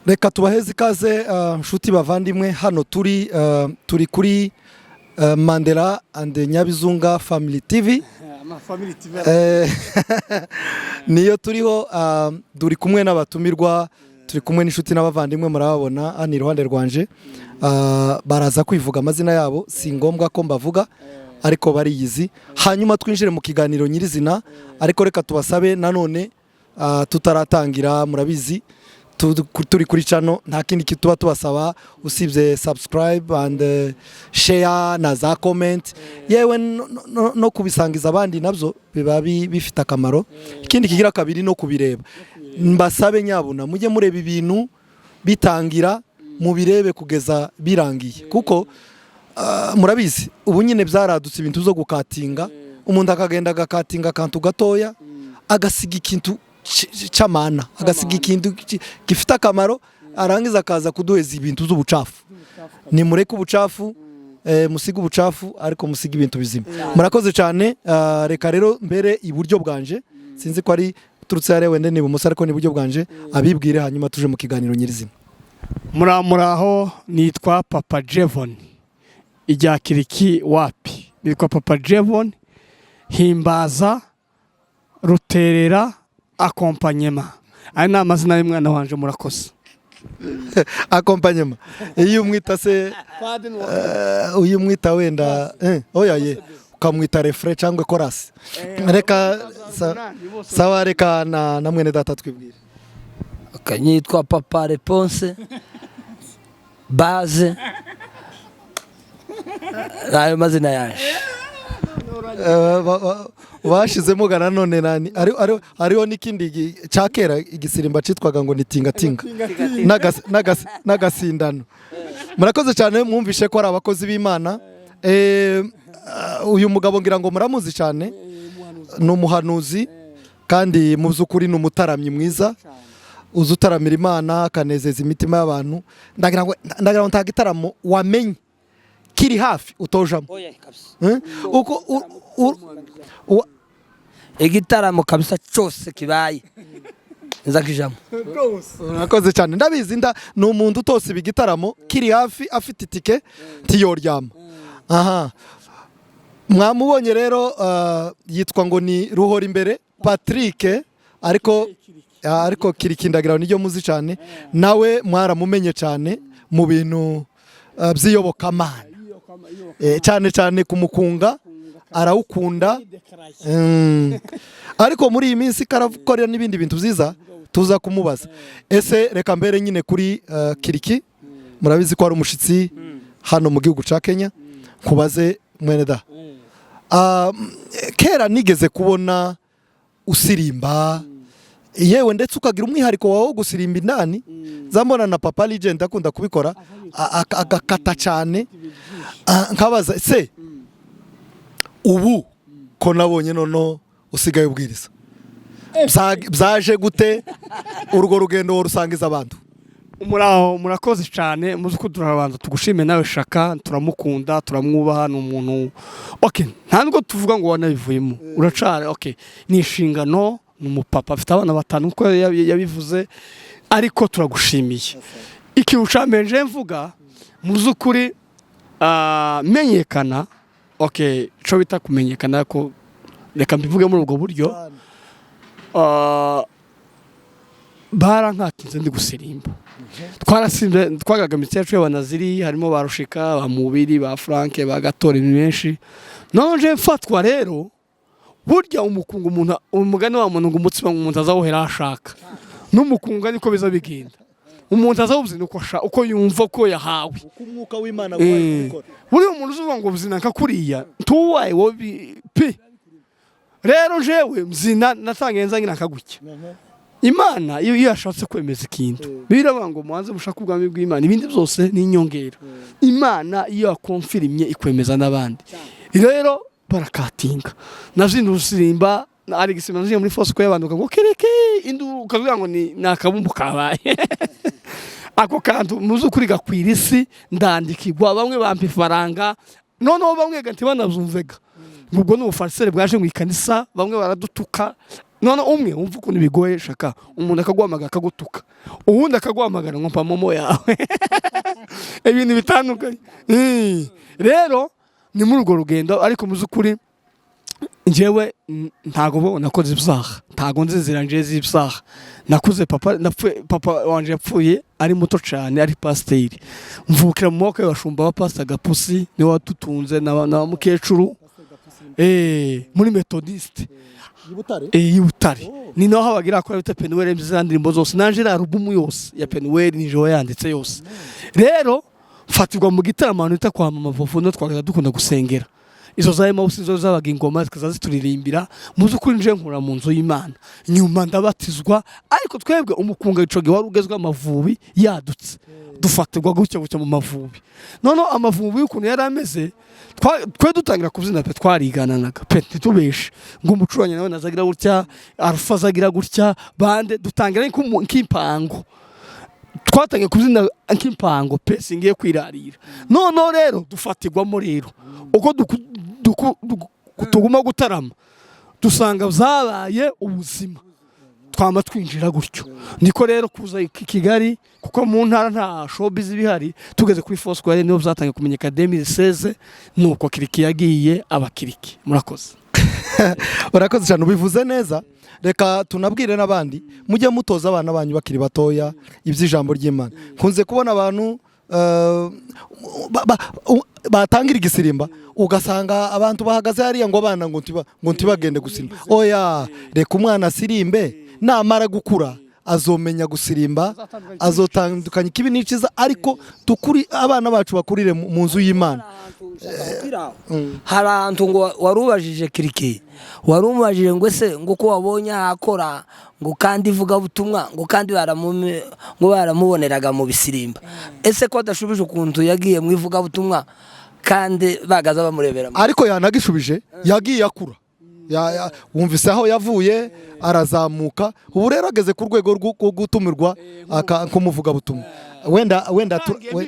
Reka tubaheze ikaze nshuti bavandimwe hano turi kuri Mandela and Nyabizunga Family TV. Niyo turiho duri kumwe n'abatumirwa, turi kumwe n'inshuti n'abavandimwe murababona hano iruhande rwanje. Baraza kwivuga amazina yabo, si ngombwa ko mbavuga ariko bariyizi. Hanyuma twinjire mu kiganiro nyirizina, ariko reka tubasabe nanone tutaratangira, murabizi turi kuri channel, nta kindi kituba tubasaba usibye subscribe and share na za comment, yewe no kubisangiza abandi nabyo biba bifite akamaro. Ikindi kigira kabiri no kubireba, mbasabe nyabuna mujye mureba ibintu bitangira mubirebe kugeza birangiye, kuko murabizi ubu nyine byaradutse ibintu zo gukatinga, umuntu akagenda agakatinga akantu gatoya agasiga ikintu chamana, agasiga ikintu gifite akamaro, arangiza akaza kuduheza ibintu z'ubucafu. Ni mureke ubucafu, musiga ubucafu ariko musiga ibintu bizima. Murakoze cyane. Reka rero mbere iburyo bwanje, sinzi ko ari turutse yare wende niba umusare ko ni iburyo bwanje, abibwire hanyuma tuje mu kiganiro nyirizina. Muraho, nitwa Papa Jevon ijya Kiriki wapi. Nitwa Papa Jevon Himbaza Ruterera accompagnement. Ari namazina y'umwana wanje. Murakoze. Accompagnement iyo umwita se uyu mwita wenda oya ye ukamwita refrain cyangwa chorus. Reka sawa, reka na mwene data twibwire. Nitwa Papa Réponse Base ayo mazina yaje. Washizemo gana none nani ariho nikindi cyakera igisirimba citwaga ngo nitingatinga n'agasindano. Murakoze cyane, mwumvishe ko ari abakozi b'Imana. Uyu mugabo ngira ngo muramuzi cyane, n'umuhanuzi kandi mu by'ukuri n'umutaramyi mwiza, uzutaramira Imana akanezeza imitima y'abantu. Ndagira ngo ntagitaramo wamenye kiri hafi utojamo uko igitaramo kabisa cyose kibaye nzakijamo. Murakoze cyane. Ndabizi ni umuntu utose ibigitaramo kiri hafi afite itike ntiyoryama. Aha, mwamubonye rero, yitwa ngo ni Ruhora imbere Patrick, ariko Kirikindagira niryo muzi cyane. Nawe mwaramumenye cyane mu bintu by'iyobokamana, cyane cyane kumukunga arawukunda. Ariko muri iyi minsi karakorera n'ibindi bintu byiza tuza kumubaza. Ese reka mbere nyine kuri Kiriki, murabizi ko ari umushitsi hano mu gihugu ca Kenya. Kubaze mwene da, kera nigeze kubona usirimba, yewe ndetse ukagira umwihariko wawe wo gusirimba indani. Zambona na Papa Legend akunda kubikora agakata cyane. Nkabaza se ubu ko nabonye nono usigaye ubwiriza, byaje gute urwo rugendo worusangiza abantu? Murakoze cyane, muzi ko turabanza tugushime nawe Shaka, turamukunda turamwubaha, n'umuntu nta nubwo tuvuga ngo wanabivuyemo uracare. Ni inshingano, n'umupapa afite abana 5 uko yabivuze, ariko turagushimiye. Ikintu cyamenje mvuga mu by'ukuri menyekana. Cyo bita kumenyekana, ko reka mbivuge muri ubwo buryo. Barankatinze ndi gusirimba, twarasimbe twagagamitse yacu y'abanaziri, harimo barushika ba Mubiri ba Frank ba Gatore benshi. Nonje mfatwa rero burya umukungu umuntu, umugani wa muntu ngo umutsima umuntu azawohera ashaka, n'umukunga niko biza bigenda. Umuntu azawuzina uko yumva ko yahawe umwuka w'Imana gukora. Buri umuntu uzuvuga ngo buzina nkakuriya tuwaye wo pe. Rero jewe mzina natangenza ngina kagucya. Imana iyo yashatse kwemeza ikintu, biravuga ngo muanze mushaka ubwami bw'Imana, ibindi byose ni inyongera. Imana iyo yakonfirimye ikwemeza n'abandi. Rero barakatinga nazindu usirimba ari gisima nziye muri force ko y'abantu ngo kereke indu ukavuga ngo ni nakabumbu kabaye. Ako kantu muzu kuri gakwirisi ndandikirwa, bamwe bampa ifaranga, noneho bamwe ganti banazumvega. Ubwo n'ubufarisere bwaje mu ikanisa, bamwe baradutuka, none umwe wumva ukuntu bigoye shaka umuntu akaguhamagara akagutuka uwundi akaguhamagara ngo mpa momo yawe ibintu bitandukanye rero ni muri urwo rugendo ariko mu z'ukuri njyewe ntago nakoze ibyaha ntago nzi inzira nje z'ibyaha nakuze papa wanje yapfuye ari muto cyane ari pasiteri mvukira mu maboko y'abashumba ba Pastor Gapusi niwe watutunze na mukecuru muri Methodiste y'Ibutare ni naho habagira akora bita Penuel n'izindi zose nanje na album yose ya Penuel nijo yanditse yose rero fatirwa mu gitaramo nita kwa mama Vovo no twagaza dukunda gusengera izo za Emmaus zo zabaga ingoma zikaza zituririmbira muzi kuri nje nkura mu nzu y'Imana nyuma ndabatizwa ariko twebwe umukunga icoge wari ugezwe amavubi yadutse dufatirwa gutya mu mavubi nono amavubi ukuntu yari ameze twe dutangira kubyina pe twarigananaga pe titubeshe ngo umucuranye nawe nazagira gutya Alpha azagira gutya bande dutangira nk'impango twatangiye kubyina nk'impango pe singiye kwirarira nono rero dufatirwamo rero uko tuguma gutarama dusanga byabaye ubuzima twama twinjira gutyo niko rero kuza Kigali kuko mu ntara nta showbiz bihari tugeze kuri Foursquare niho byatangiye kumenyeka 2016 nuko Kiriki yagiye abakiriki murakoze urakoze cyane ubivuze neza reka tunabwire n'abandi mujye mutoza abana banyu bakiri batoya iby'ijambo ry'Imana kunze kubona abantu batangira igisirimba ugasanga abantu bahagaze hariya ngo abana ngo ntibagende gusirimba oya reka umwana asirimbe namara gukura azomenya gusirimba azotandukanya ikibi n'iciza ariko tukuri abana bacu bakurire mu nzu y'Imana hari ahantu ngo warubajije Kiriki warumubajije ngo ese ngo ko wabonye akora ngo kandi ivuga butumwa ngo kandi baramuboneraga mu bisirimba ese ko adashubije ukuntu yagiye mu ivuga butumwa kandi bagaza bamurebera ariko yanagishubije yagiye akura wumvise aho yavuye arazamuka ubu rero ageze ku rwego rwo gutumirwa kumuvuga butumwa wenda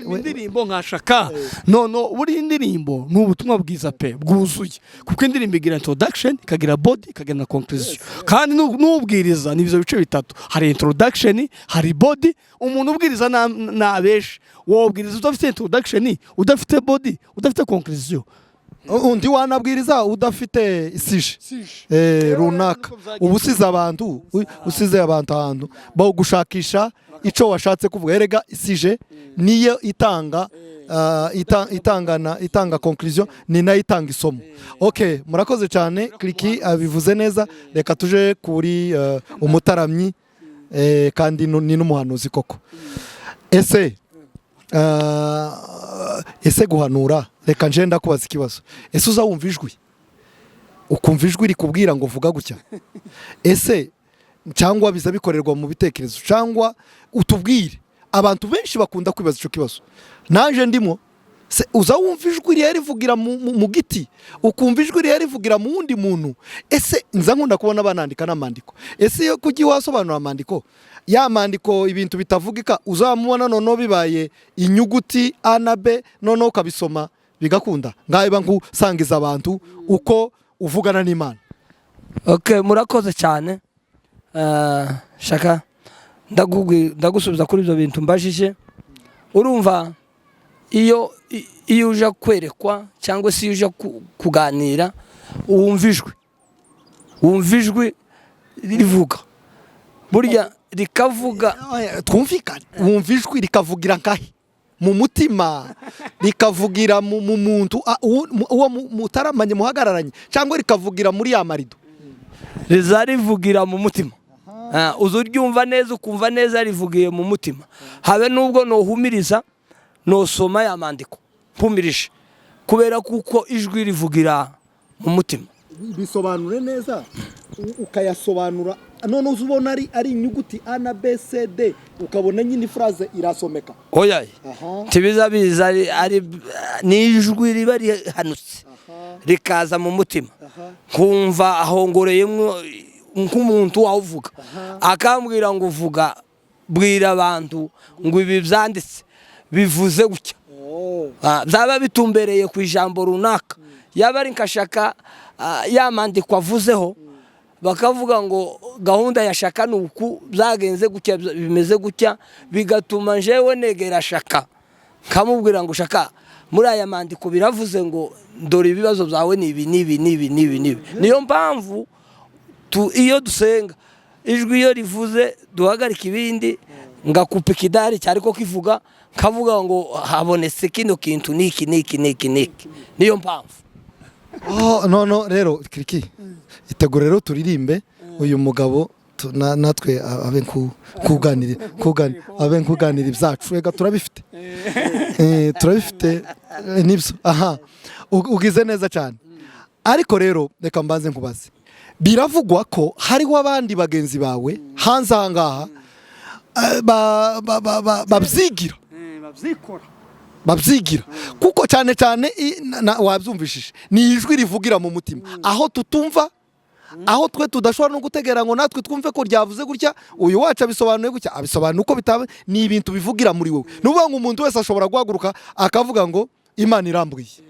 indirimbo nkashaka nono buri indirimbo ni ubutumwa bwiza pe bwuzuye kuko indirimbo igira introduction ikagira body ikagira na conclusion kandi n'ubwiriza ni ibyo bice bitatu hari introduction hari body umuntu ubwiriza nabeshe wobwiriza udafite introduction udafite body udafite conclusion undi wanabwiriza udafite isije runaka ubu usize abantu ahantu bagushakisha ico washatse kuvuga erega isije niyo itanga conclusion ni nayo itanga isomo okay murakoze cyane Kiriki abivuze neza reka tuje kuri umutaramyi kandi ni n'umuhanuzi koko ese guhanura reka nje ndakubaza ikibazo ese uzawumva ijwi ukumva ijwi rikubwira ngo vuga gutya ese cyangwa biza bikorerwa mu bitekerezo cyangwa utubwire abantu benshi bakunda kwibaza ico kibazo naje ndimo uzawumva ijwi rivugira mu giti ukumva ijwi rivugira mu wundi muntu ese nza nkunda kubona banandika n'amandiko ese yo kugi wasobanura amandiko ya mandiko ibintu bitavugika uzamubona nono bibaye inyuguti A na B nono ukabisoma bigakunda ngaiba ngusangiza abantu uko uvugana n'Imana okay murakoze cyane shaka ndagusubiza kuri ibyo bintu mbajije urumva iyo uja kwerekwa cyangwa se uja kuganira wumva ijwi rivuga burya rikavuga twumvikane wumva ijwi rikavugira ngahe mu mutima rikavugira mu muntu uwo mutaramanye muhagararanye cyangwa rikavugira muri ya marido rivugira mu mutima uzo ryumva neza ukumva neza rivugiye mu mutima habe nubwo nohumiriza nosoma ya mandiko mpumirije kubera kuko ijwi rivugira mu mutima bisobanure neza ukayasobanura none uzubona ari inyuguti A na B C D ukabona nyine phrase irasomeka oya tibiza biza ari nijwi riba rihanutse rikaza mu mutima kumva ahongoreyemo nk'umuntu wavuga akambwira ngo uvuga bwira abantu ngo ibi byanditse bivuze gutya byaba bitumbereye ku ijambo runaka yaba ari nkashaka yamandikwa avuzeho bakavuga ngo gahunda ya shaka ni uku byagenze gutya bimeze gutya bigatuma jewe negera shaka kamubwira ngo shaka muri aya mandiko biravuze ngo dore ibibazo byawe ni ibi niyo mpamvu iyo dusenga ijwi iyo rivuze duhagarika ibindi ngakupa ikidari cyariko kivuga kavuga ngo habonetse kino kintu niki niyo mpamvu. No rero Kiriki itegura rero turirimbe uyu mugabo natwe abe kuganira ibyacu rega turabifite nibyo aha ugize neza cyane ariko rero reka mbanze nkubaze biravugwa ko hariho abandi bagenzi bawe hanze aha ngaha babyigira kuko cyane wabyumvishije ni ijwi rivugira mu mutima aho tutumva aho twe tudashobora no gutegera ngo natwe twumve ko ryavuze gutya uyu wacu abisobanuye gutya abisobanuye uko bitaba ni ibintu bivugira muri wowe nuvuga ngo umuntu wese ashobora guhaguruka akavuga ngo Imana irambwiye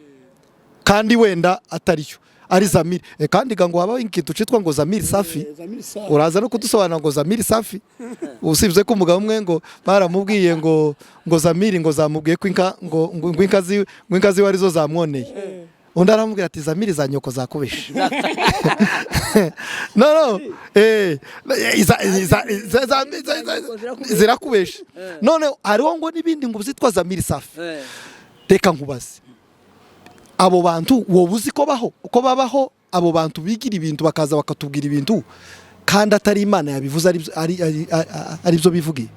kandi wenda atariyo ari Zamiri kandi ngo habaho ikintu cyitwa ngo Zamiri Safi uraza no kudusobanura ngo Zamiri Safi usibye ko umugabo umwe ngo baramubwiye ngo Zamiri ngo zamubwiye ko inka ziwe arizo zamwoneye undi aramubwira ati Zamiri za nyoko zakubeshe no zirakubeshe none hariho ngo n'ibindi ngo zitwa Zamiri Safi reka nkubaze abo bantu wowe uzi ko babaho abo bantu bigira ibintu bakaza bakatubwira ibintu kandi atari Imana yabivuze ari byo bivugiye.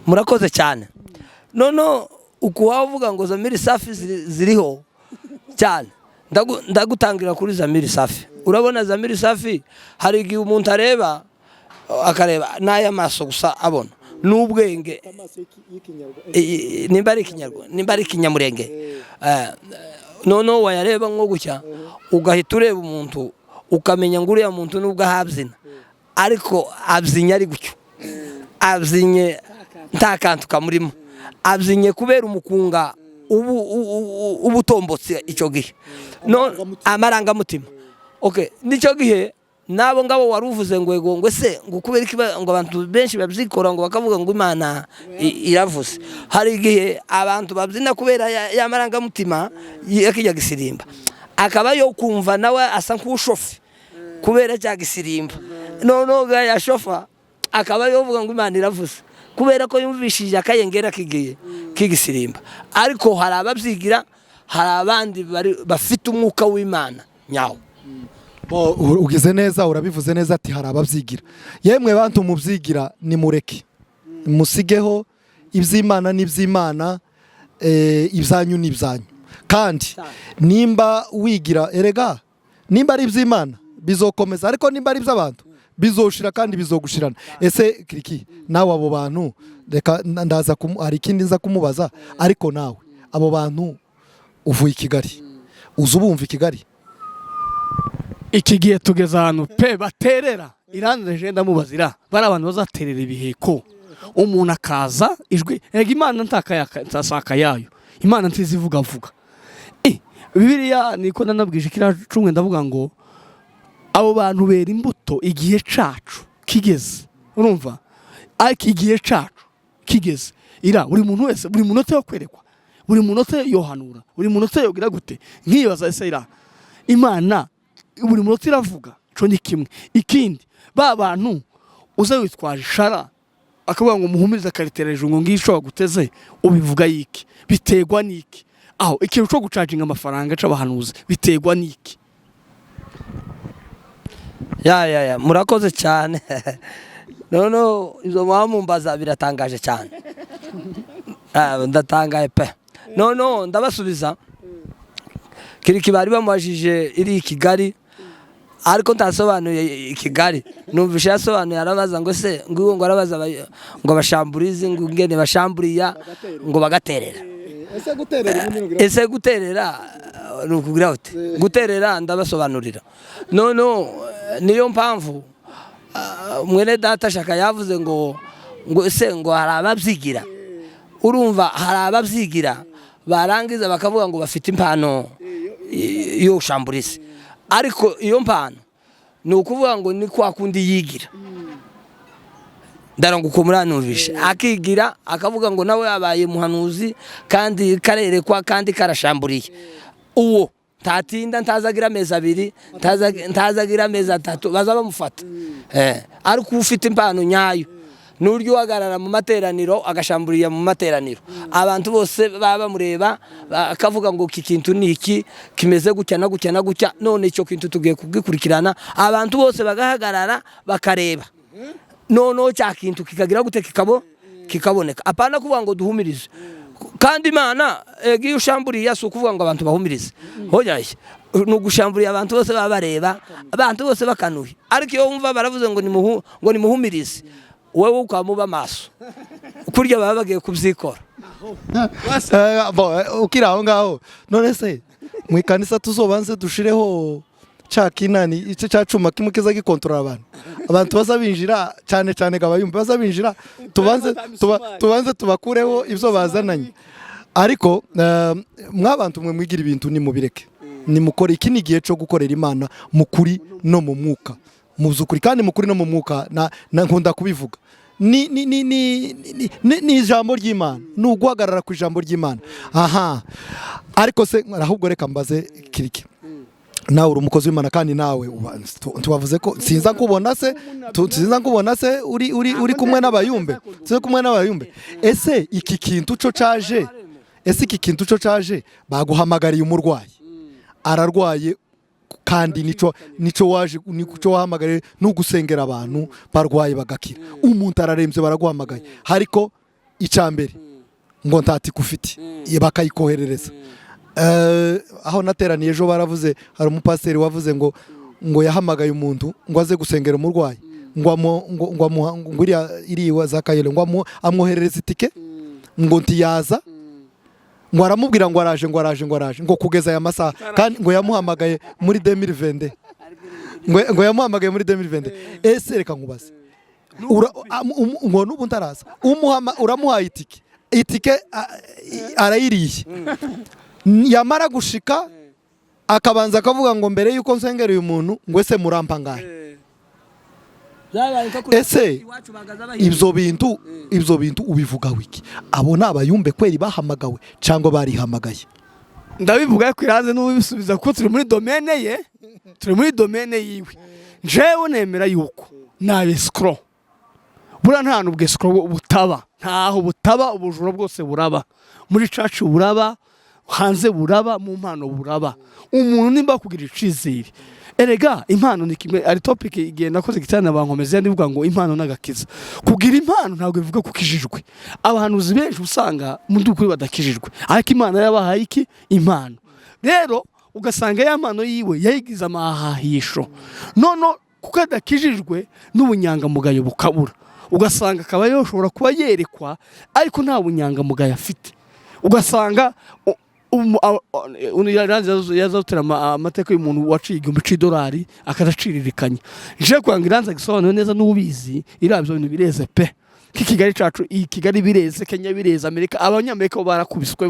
Murakoze cyane none uko wavuga ngo Zamiri Safi ziriho cyane ndagutangira kuri Zamiri Safi. Urabona Zamiri Safi hari igihe umuntu areba akareba n'aya maso gusa abona n'ubwenge nimba ari ikinyamurenge noneho wayareba nko gutya ugahita ureba umuntu ukamenya ngo uriya muntu nubwo ahabyina ariko abyinya ari gutyo abyinnye nta kantu kamurimo abyinnye kubera umukunga ubutombotse icyo gihe amarangamutima nicyo gihe nabo ngabo waruvuze ngo se ngo kubera ngo abantu benshi babyikora ngo bakavuga ngo Imana iravuze hari igihe abantu babyina kubera ya marangamutima yakijya gisirimba akaba yo kumva nawe asa nk'ushofe kubera cya gisirimba none ya shofa akaba yovuga ngo Imana iravuze kubera ko yumvishije akayengera kigisirimba ariko hari ababyigira hari abandi bafite umwuka w'Imana nyawo. Ugize neza urabivuze neza ati hari ababyigira yemwe bantu mubyigira ni mureke musigeho iby'Imana n'iby'Imana ibyanyu n'ibyanyu kandi nimba wigira erega nimba ari iby'Imana bizokomeza ariko nimba ari iby'abantu bizoshira kandi bizogushirana. Ese Kiriki nawe abo bantu reka ndaza hari ikindi nza kumubaza ariko nawe abo bantu uvuye i Kigali uzubumva i Kigali iki gihe tugeze ahantu pe baterera iranze ndamubazira bari abantu bazaterera ibiheko umuntu akaza ijwi rega Imana ntasaka yayo Imana ntizivuga Bibiliya niko nanabwije kira cumwe ndavuga ngo abo bantu bera imbuto igihe cacu kigeze urumva ariko igihe cacu kigeze buri muntu wese buri munota yo kwerekwa buri munota yohanura buri munota yogira gute nkibaza ese Imana buri munota iravuga cyo ni kimwe ikindi ba bantu uza witwaje shara akavuga ngo muhumirize karitereje ngo ngisho guteze ubivuga yiki bitegwa niki aho ikintu cyo gucaginga amafaranga c'abahanuzi bitegwa niki. Murakoze cyane none izo mwamumbaza biratangaje cyane ndatangaye pe none ndabasubiza Kiriki bari bamubajije iri Kigali ariko ntasobanuye i Kigali numvishe yasobanuye arabaza ngo se ngo arabaza ngo bashamburize ngo ngene bashamburiya ngo bagaterera ese guterera nukugira uti guterera ndabasobanurira none niyo mpamvu mwene data shaka yavuze ngo se ngo hari ababyigira urumva hari ababyigira barangiza bakavuga ngo bafite impano yo shamburize ariko iyo mpano ni ukuvuga ngo ni kwa kundi yigira ndaranguko muranumvishe akigira akavuga ngo nawe yabaye muhanuzi kandi karerekwa kandi karashamburiye uwo tatinda ntazagira amezi 2 ntazagira amezi 3 baza bamufata ariko ufite impano nyayo n'uryo wagarara mu materaniro agashamburiya mu materaniro abantu bose baba bamureba akavuga ngo iki kintu ni iki kimeze gutya na gutya na gutya none icyo kintu tugiye kugikurikirana abantu bose bagahagarara bakareba nono cya kintu kikagira gute kikaboneka apana kuvuga ngo duhumirize kandi Imana egiye ushamburiye so kuvuga ngo abantu bahumirize hoyaye no gushamburiye abantu bose baba bareba abantu bose bakanuye ariko iyo wumva baravuze ngo ni muhumirize wewe ukamuba maso kurya baba bagiye kubyikora ukira aho ngaho none se mu ikanisa tuzobanze dushireho cakinani ico cacuma kimwe kiza gikontrola abantu bazabinjira cyane cyane gabayumbe bazabinjira tubanze tubakureho ivyo bazananye ariko mwabantu mwe mwigira ibintu ni mubireke ni mukora iki nigiye cyo gukorera Imana mukuri no mu mwuka muzukuri kandi mukuri no mu mwuka na nkunda kubivuga ni ijambo ry'Imana n'ugwagarara ku ijambo ry'Imana ariko se ahubwo reka mbaze kiriki nawe uri umukozi w'Imana kandi nawe tubavuze ko sinza kubona se uri kumwe n'abayumbe ese iki kintu cyo caje baguhamagariye umurwayi ararwaye kandi nico wahamagariye no gusengera abantu barwaye bagakira umuntu ararembye baraguhamagaye hariko icambere ngo ntati kufiti bakayikoherereza aho nateraniye ejo baravuze hari umupasiteri wavuze ngo yahamagaye umuntu ngo aze gusengera umurwayi ngo iriya za Kayole ngo amwoherereza itike ngo ntiyaza ngo aramubwira ngo araje ngo kugeza aya masaha kandi ngo yamuhamagaye muri 2020 ngo yamuhamagaye muri 2020 ese reka nkubaze ngo nubu ntaraza uramuhaye itike arayiriye yamara gushika akabanza akavuga ngo mbere yuko nsengera uyu muntu ngo ese murampa ngahe ese ibyo bintu ubivuga wiki abo nabayumbe kweri bahamagawe cyangwa barihamagaye ndabivuga ko iraze n'ubisubiza ko turi muri domaine yiwe jewe nemera yuko nabe scroll bura nta nubwe scroll butaba ntaho butaba ubujura bwose buraba muri church buraba hanze buraba mu mpano buraba umuntu nimba kugira icizere erega impano ni kimwe ari topic igenda koze gitana bankomeze ndivuga ngo impano nagakiza kugira impano ntabwo bivuga kukijijwe abahanuzi benshi usanga mu dukuri badakijijwe ariko imana yabahaye iki impano rero ugasanga ya mpano yiwe yayigiza amahahisho nono kuko adakijijwe n'ubunyangamugayo bukabura ugasanga akaba yoshobora kuba yerekwa ariko nta bunyangamugayo afite ugasanga yazotera amateka y'umuntu waciye $1,000 akadaciririkanya je kwanga iranza gisobanura neza n'ubizi irabyo bintu bireze pe Kigali cacu Kigali bireze Kenya bireze Amerika abanyamerika barakubiswe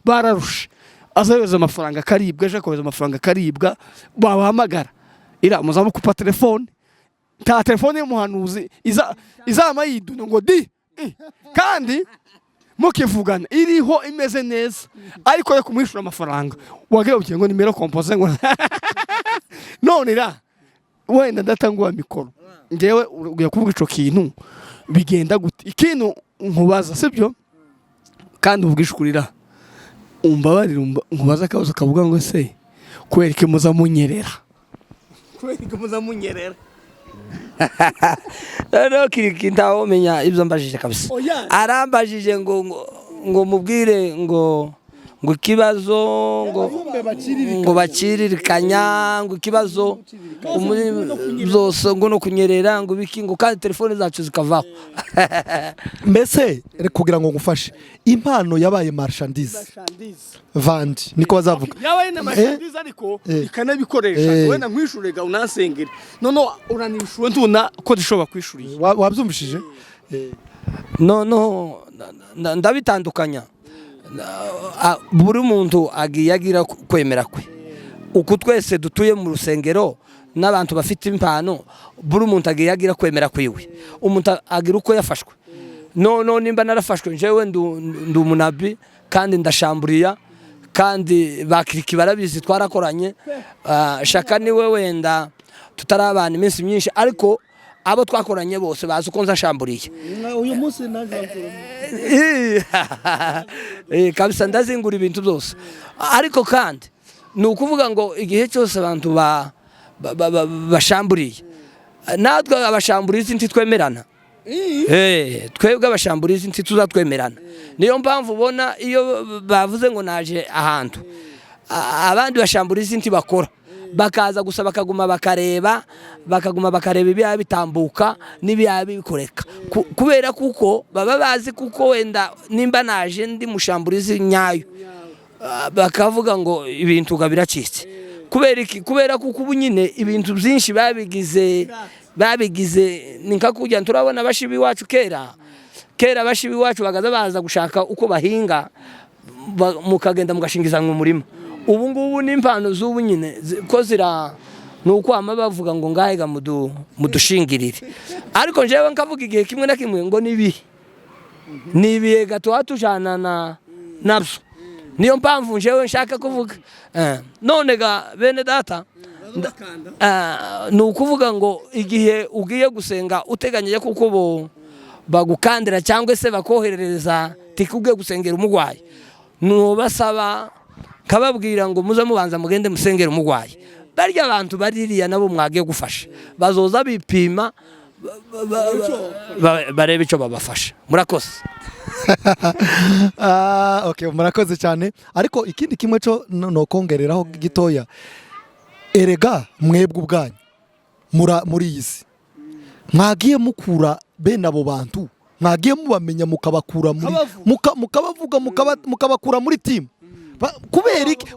bararushe azayoza amafaranga karibwa je koza amafaranga karibwa babahamagara ira muzamu kupa telefone ta telefone y'umuhanuzi izama yiduna ngo di kandi mukivugana iriho imeze neza ariko yo kumwishura amafaranga wagiye ugiye ngo nimero compose ngo none ra wenda ndatangwa mikoro ngewe ugiye kuvuga ico kintu bigenda gute ikintu nkubaza sibyo kandi ubwishukurira umbabarira nkubaza kabuza kavuga ngo se kwereke muzamunyerera rero kintaho menya ibyo mbajije kabisa arambajije ngo mubwire ngo ikibazo ngo baciririkanya ngo ikibazo byose ngo no kunyerera ngo biki ngo kandi telefone zacu zikavaho mbese kugira ngo ngufashe impano yabaye marchandise vandi niko bazavuga yabaye na marchandise ariko ikanabikoresha wenda nkwishurega unansengera none uranishuwe ntuna ko dishobora kwishuriye wabyumvishije no ndabitandukanya buri muntu agiye agira kwemera kwe uko twese dutuye mu rusengero n'abantu bafite impano buri umuntu agira kwemera kwiwe umuntu agira uko yafashwe no nimba narafashwe jewe ndu umunabi kandi ndashamburiya kandi bakiriki barabizi twarakoranye shaka niwe wenda tutarabana iminsi myinshi ariko abo twakoranye bose bazi uko nzashamburiye uyu munsi naje kabisa ndazingura ibintu byose ariko kandi ni ukuvuga ngo igihe cyose abantu bashamburiye natwe abashamburizi ntitwemerana twebwe abashamburizi ntituzatwemerana niyo mpamvu ubona iyo bavuze ngo naje ahantu abandi bashamburizi ntibakora bakaza gusa bakaguma bakareba ibiya bitambuka n'ibiya bikoreka kubera kuko baba bazi kuko wenda nimba naje ndi mushamburizi nyayo bakavuga ngo ibintu biracitse kubera kuko ubu nyine ibintu byinshi babigize ni nka kujya turabona bashibi wacu kera bashibi wacu bagaza baza gushaka uko bahinga mukagenda mugashingiza mu murima ubu ngubu n'impano z'ubu nyine ko ni ukwama bavuga ngo ngahega mudushingirire ariko njyewe nkavuga igihe kimwe na kimwe ngo nibihe gatuha tujana nabyo niyo mpamvu njyewe nshaka kuvuga none ga bene data ni ukuvuga ngo igihe ugiye gusenga uteganyije kuko bagukandira cyangwa se bakoherereza tiki ugiye gusengera umurwayi nubasaba kababwira ngo muze mubanza mugende musengera umurwayi barya abantu baririya nabo mwagiye gufasha bazoza bipima barebe icyo babafasha murakoze okay murakoze cyane ariko ikindi kimwe cyo no kongereraho gitoya erega mwebwe ubwanyu muri iyi si mwagiye mukura bene abo bantu mwagiye mubamenya mukabakura mukabavuga mukabakura muri timu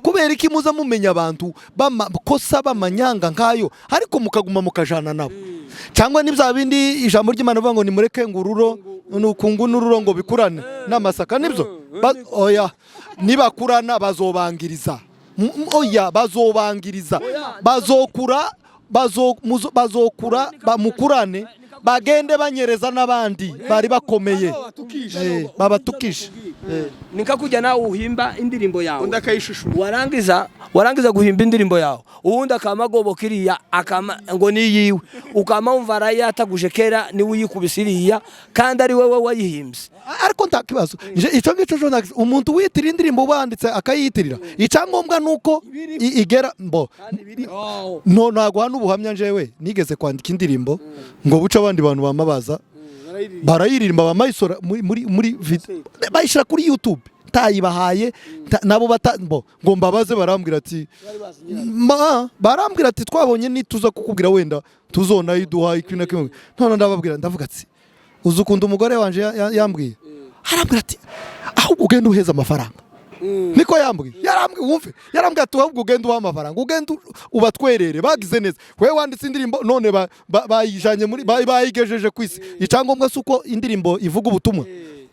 kubera iki muza mumenya abantu bamakosa bamanyanga nkayo ariko mukaguma mukajana nabo cyangwa n'ibya bindi ijambo ry'Imana bavuga ngo nimureke ngururo nukungu n'ururo ngo bikurane n'amasaka nibyo oya nibakurana bazobangiriza bazokura bamukurane bagende banyereza n'abandi bari bakomeye babatukisha nika kujya nawe uhimba indirimbo yawe warangiza guhimba indirimbo yawe ubundi akamagobo kiriya ngo niyiwe ukamumva arayataguje kera niwe uyikubisiriya kandi ari wowe wayihimbye ariko ntakibazo icyo ngicyo umuntu witira indirimbo banditse akayiyitirira icyangombwa nuko igera ntabwo hano ubuhamya njyewe nigeze kwandika indirimbo ngo buce abandi bantu bamabaza barayiririmba bamayisora muri bayishyira kuri YouTube tayibahaye nabo ngo mbabaze barambwira ati twabonye nituza kukubwira wenda tuzona iduha ikintu na kimwe none ndavuga ati uzi ukunda umugore wanje yambwiye arambwira ati ahubwo ugenda uheza amafaranga niko yambwiye yarambwiye ati ahubwo ugenda uha amafaranga ugenda ubatwerere bagize neza we wanditse indirimbo none bayijanye bayigejeje ku isi icyangombwa si uko indirimbo ivuga ubutumwa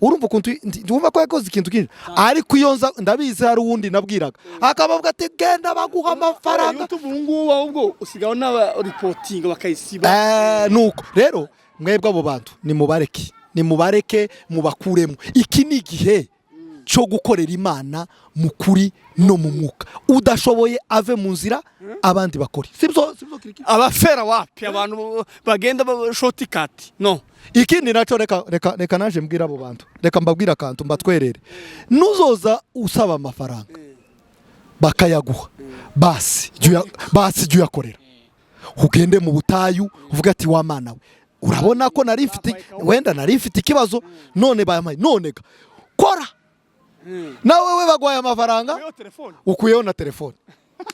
urumva ukuntu ndumva ko yakoze ikintu kinini ariko iyo ndabizi hari uwundi nabwiraga akabavuga ati genda baguha amafaranga ubu ahubwo usigaho n'abaripotinga bakayisiba nuko rero mwebwe abo bantu nimubareke mubakuremo iki ni igihe cyo gukorera Imana mu kuri no mu mwuka udashoboye ave mu nzira abandi bakore sibyo abafera wapi abantu bagenda shortcut no ikindi nacyo reka naje mbwira abo bantu reka mbabwira akantu mbatwerere nuzoza usaba amafaranga bakayaguha basi jya uyakorera ugende mu butayu uvuga ati wa mana we urabona ko nari mfite ikibazo none bayamaye none kora nawe we bagwaye amafaranga ukuyeho na telefone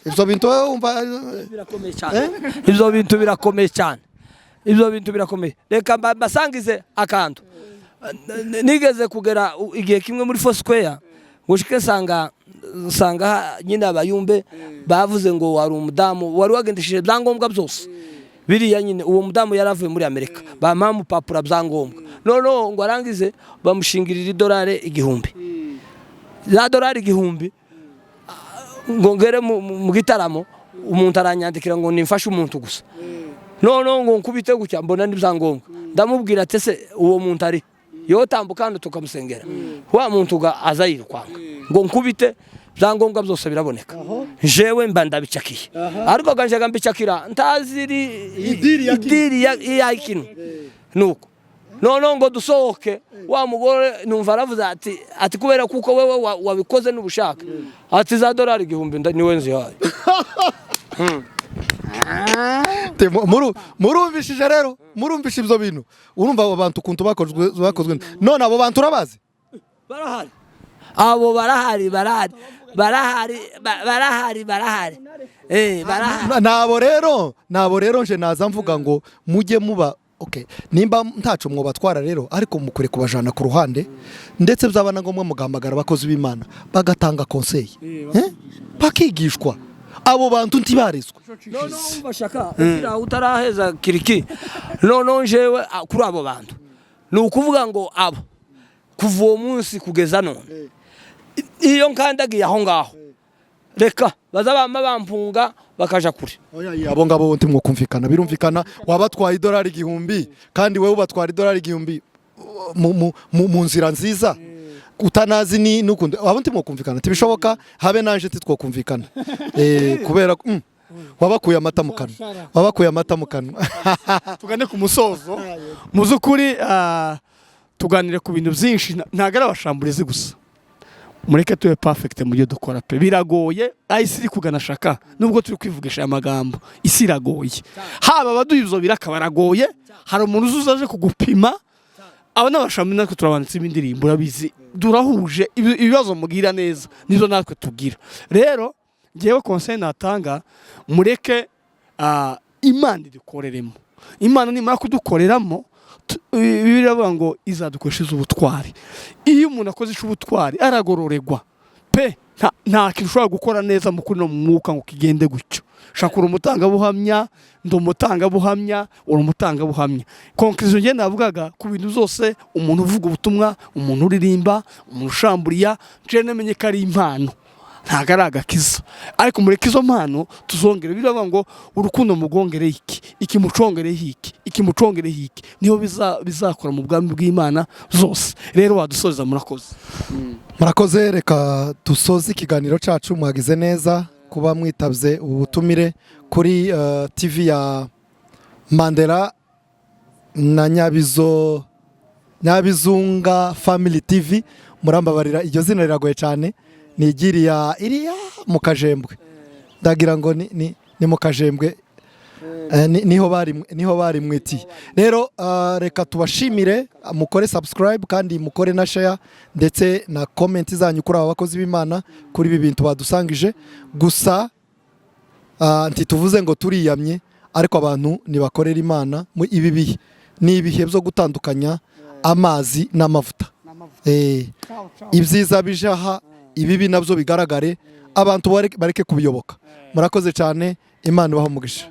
ibyo bintu wumva birakomeye cyane ibyo bintu birakomeye reka mbasangize akantu nigeze kugera igihe kimwe muri Foursquare gushike sanga nyine abayumbe bavuze ngo wari umudamu wari wagendesheje byangombwa byose biriya nyine uwo mudamu yaravuye muri Amerika bamuha mupapura byangombwa none ngo arangize bamushingirira $1,000 za $1,000 ngo ngere mu gitaramo umuntu aranyandikira ngo nimfashe umuntu gusa none ngo nkubite gutya mbona n'ibyangombwa ndamubwira ati se uwo muntu ari yo tambuka hano tukamusengera wa muntu aza yirukwanga ngo nkubite byangombwa byose biraboneka jewe mba ndabicakiye ariko ganjaga mbicakira ntaziri idiri ya ikintu nuko none ngo dusohoke wa mugore numva aravuze ati kubera kuko wewe wabikoze n'ubushaka ati za dolari 1000 niwe nzihaye murumvishije rero murumvisha ibyo bintu urumva abo bantu ukuntu bakozwe none abo bantu urabazi barahari abo barahari nabo rero nje naza mvuga ngo mujye muba okay nimba ntaco mwobatwara rero ariko mukure kubajana ku ruhande ndetse byabana ngombwa mugamagara abakozi b'Imana bagatanga conseil bakigishwa abo bantu ntibarizwa none bashaka ukira utaraheza kiriki none jewe kuri abo bantu ni ukuvuga ngo abo kuva uwo munsi kugeza none iyo nkandagiye aho ngaho reka bazabama bampunga bakaja kure oya abo ngabo nti mwokumvikana birumvikana wabatwaye $1000 kandi wewe ubatwara $1000 mu nzira nziza utanazi ni nukundi abo nti mwokumvikana tibishoboka habe nanje titwokumvikana kubera wabakuye amata mu kanwa tugane ku musozo muzukuri tuganire ku bintu byinshi ntagara abashamburizi gusa mureke tuwe perfect mu byo dukora pe biragoye isi iri kugana shaka nubwo turi kwivugisha amagambo isi iragoye haba abaduhizo birakabaragoye hari umuntu uzaje kugupima aba n'abashamburizi natwe turabanditse ibindirimbo urabizi durahuje ibibazo mugira neza nizo natwe tugira rero ngewe conseil natanga mureke Imana idukoreremo Imana nimara kudukoreramo biravuga ngo izadukoresha ubutwari iyo umuntu akoze ubutwari aragororegwa pe nta kintu ushobora gukora neza mu kuri no mu mwuka ngo kigende gutyo shakura umutangabuhamya uri umutangabuhamya conclusion nge navugaga ku bintu zose umuntu uvuga ubutumwa umuntu uririmba umuntu ushamburiya je namenye ko ari impano ntago ari agakiza ariko mureke izo mpano tuzongere biravuga ngo urukundo mugongere iki mucongere iki niho bizakora mu bwami bw'Imana zose rero wadusoza murakoze reka dusoze ikiganiro cacu mwagize neza kuba mwitavye ubutumire kuri TV ya Mandela na Nyabizunga Family TV murambabarira iryo zina riragoye cyane nigiriya iriya mu Kajembwe ndagira ngo ni mu Kajembwe niho bari mwiti rero reka tubashimire mukore subscribe kandi mukore na share ndetse na comment zanyu kuri aba bakozi b'Imana kuri ibi bintu badusangije gusa ntituvuze ngo turiyamye ariko abantu nibakorera Imana mu ibi bihe ni ibihe byo gutandukanya amazi n'amavuta ibyiza bijaha ibibi nabyo bigaragare abantu bareke kubiyoboka murakoze cyane Imana ibaho umugisha